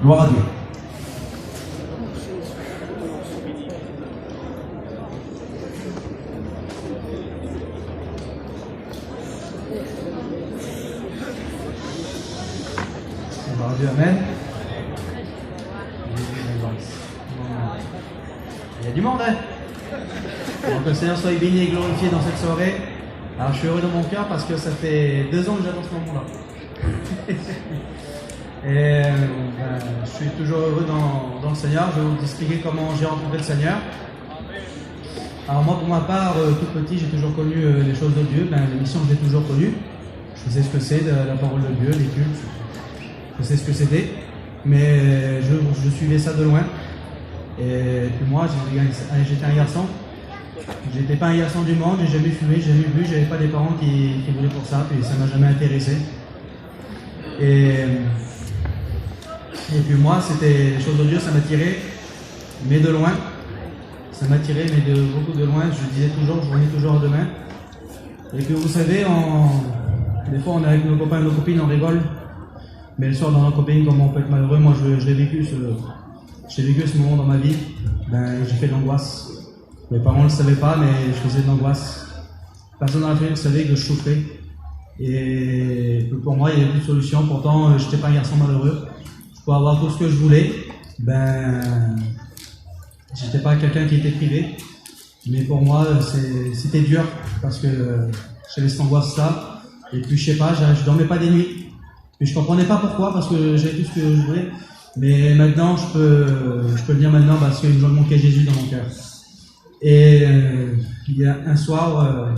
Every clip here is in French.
Gloire à Dieu. Gloire à Dieu, amen. Il y a du monde, hein? Donc, que le Seigneur soit béni et glorifié dans cette soirée. Alors, je suis heureux dans mon cœur parce que ça fait 2 ans que j'attends ce moment-là. Et je suis toujours heureux dans le Seigneur. Je vais vous expliquer comment j'ai rencontré le Seigneur. Alors, moi, pour ma part, tout petit, j'ai toujours connu les choses de Dieu. L'émission, je l'ai toujours connue. Je sais ce que c'est, la parole de Dieu, les cultes. Je sais ce que c'était. Mais je suivais ça de loin. Et puis moi, j'étais un garçon. J'étais pas un garçon du monde, j'ai jamais fumé, j'ai jamais bu, j'avais pas des parents qui voulaient pour ça, puis ça m'a jamais intéressé. Et puis moi, c'était les choses de Dieu, ça m'attirait, mais de loin. Ça m'attirait, mais de beaucoup de loin. Je disais toujours, je voyais toujours demain. Et que vous savez, des fois on est avec nos copains et nos copines, on rigole. Mais le soir dans nos copines, comment on peut être malheureux, moi je l'ai vécu ce moment dans ma vie. J'ai fait de l'angoisse. Mes parents ne le savaient pas, mais je faisais de l'angoisse. Personne dans la famille ne savait que je souffrais. Et pour moi, il n'y avait plus de solution. Pourtant, je n'étais pas un garçon malheureux. Je pouvais avoir tout ce que je voulais. Je n'étais pas quelqu'un qui était privé. Mais pour moi, c'était dur parce que j'avais cette angoisse-là. Et puis, je sais pas, je ne dormais pas des nuits. Puis, je ne comprenais pas pourquoi, parce que j'avais tout ce que je voulais. Mais maintenant, je peux le dire maintenant parce que je manquais Jésus dans mon cœur. Et il y a un soir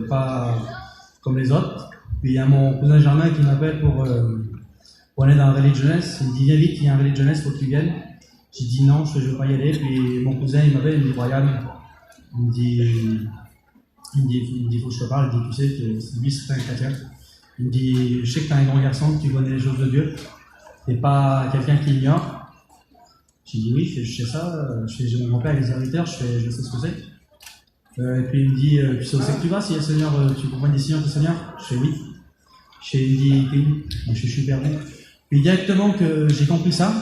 pas comme les autres. Puis il y a mon cousin Germain qui m'appelle pour aller dans un rallye de jeunesse. Il me dit viens vite, il y a un rallye de jeunesse, faut que tu viennes. J'ai dit non, je ne veux pas y aller. Puis mon cousin il m'appelle, il me dit Brian, il me dit faut que je te parle. Il me dit tu sais que lui c'est un chrétien. Il me dit je sais que tu es un grand garçon, que tu connais les choses de Dieu. Tu n'es pas quelqu'un qui ignore. J'ai dit oui, je sais ça, j'ai mon grand-père avec les serviteurs, je sais ce que c'est. Et puis il me dit, tu sais où c'est que tu vas, si le Seigneur, tu comprends des signes du Seigneur? Je fais oui. Il me dit, t'es où? Je suis perdu. Puis directement que j'ai compris ça,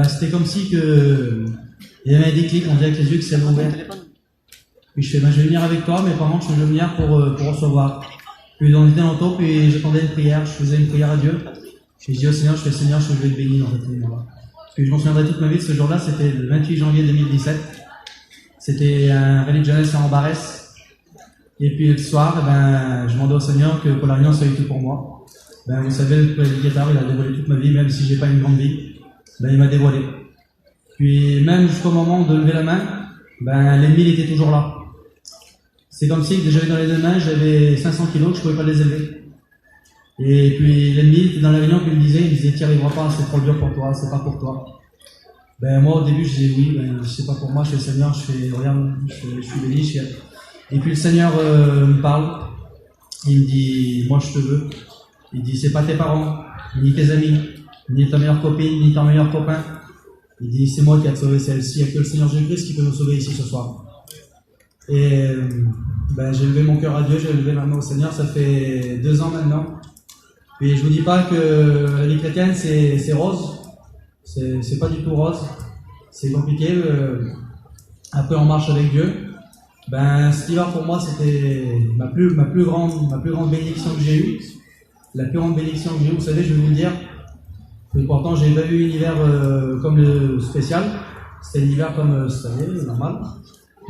c'était comme si il y avait un déclic, on dirait que les yeux qui s'est ouverts. Puis je fais, je vais venir avec toi, mes parents, je vais venir pour recevoir. Puis on était en taux, puis j'attendais une prière, je faisais une prière à Dieu. Puis je dis au Seigneur, Seigneur, je vais te bénir dans cette prière-là. Puis je m'en souviendrai toute ma vie de ce jour-là, c'était le 28 janvier 2017. C'était un rallye de jeunesse en Barès. Et puis le soir, je demandais au Seigneur que pour la réunion soit utile pour moi. Vous savez, le prédicateur, il a dévoilé toute ma vie, même si j'ai pas une grande vie. Il m'a dévoilé. Puis même jusqu'au moment de lever la main, l'ennemi il était toujours là. C'est comme si j'avais dans les 2 mains, j'avais 500 kilos, que je pouvais pas les élever. Et puis l'ennemi était dans la réunion, puis il me disait tu n'y arriveras pas, c'est trop dur pour toi, c'est pas pour toi. Moi au début je disais oui, c'est pas pour moi, je fais le Seigneur, je fais regarde, je suis béni, Et puis le Seigneur me parle, il me dit moi je te veux. Il dit c'est pas tes parents, ni tes amis, ni ta meilleure copine, ni ton meilleur copain. Il dit c'est moi qui ai te sauvé celle-ci, il n'y a que le Seigneur Jésus-Christ qui peut nous sauver ici ce soir. Et j'ai levé mon cœur à Dieu, j'ai levé ma main au Seigneur, ça fait 2 ans maintenant. Puis je vous dis pas que la vie chrétienne c'est rose, c'est pas du tout rose, c'est compliqué. Après on marche avec Dieu. Cet hiver pour moi c'était ma plus grande bénédiction que j'ai eue. La plus grande bénédiction que j'ai eue, vous savez, je vais vous le dire. Et pourtant j'ai pas eu un hiver comme le spécial, c'était un hiver comme cette année, normal.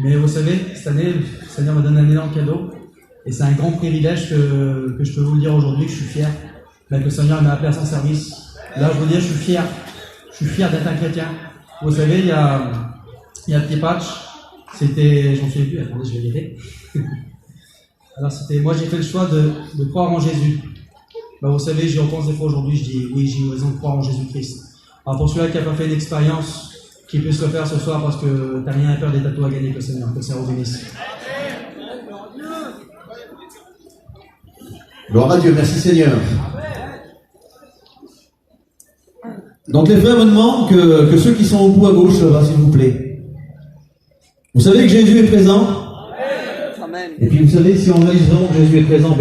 Mais vous savez, cette année, le Seigneur m'a donné un énorme cadeau. Et c'est un grand privilège que je peux vous le dire aujourd'hui, que je suis fier. Que le Seigneur m'a appelé à son service. Là, je vous dis, je suis fier. Je suis fier d'être un chrétien. Vous savez, il y a un petit patch. C'était, j'en souviens plus, attendez, je vais l'écrire. Alors, moi, j'ai fait le choix de croire en Jésus. Vous savez, j'y repense des fois aujourd'hui, je dis, oui, j'ai eu raison de croire en Jésus-Christ. Alors, pour celui-là qui n'a pas fait une expérience, qui puisse le faire ce soir parce que t'as rien à faire des tatouages à gagner que le Seigneur. Que le Seigneur vous bénisse. Gloire à Dieu, merci Seigneur. Donc les frères me demandent que ceux qui sont au bout à gauche, s'il vous plaît. Vous savez que Jésus est présent. Amen. Et puis vous savez, si on réalise vraiment que Jésus est présent,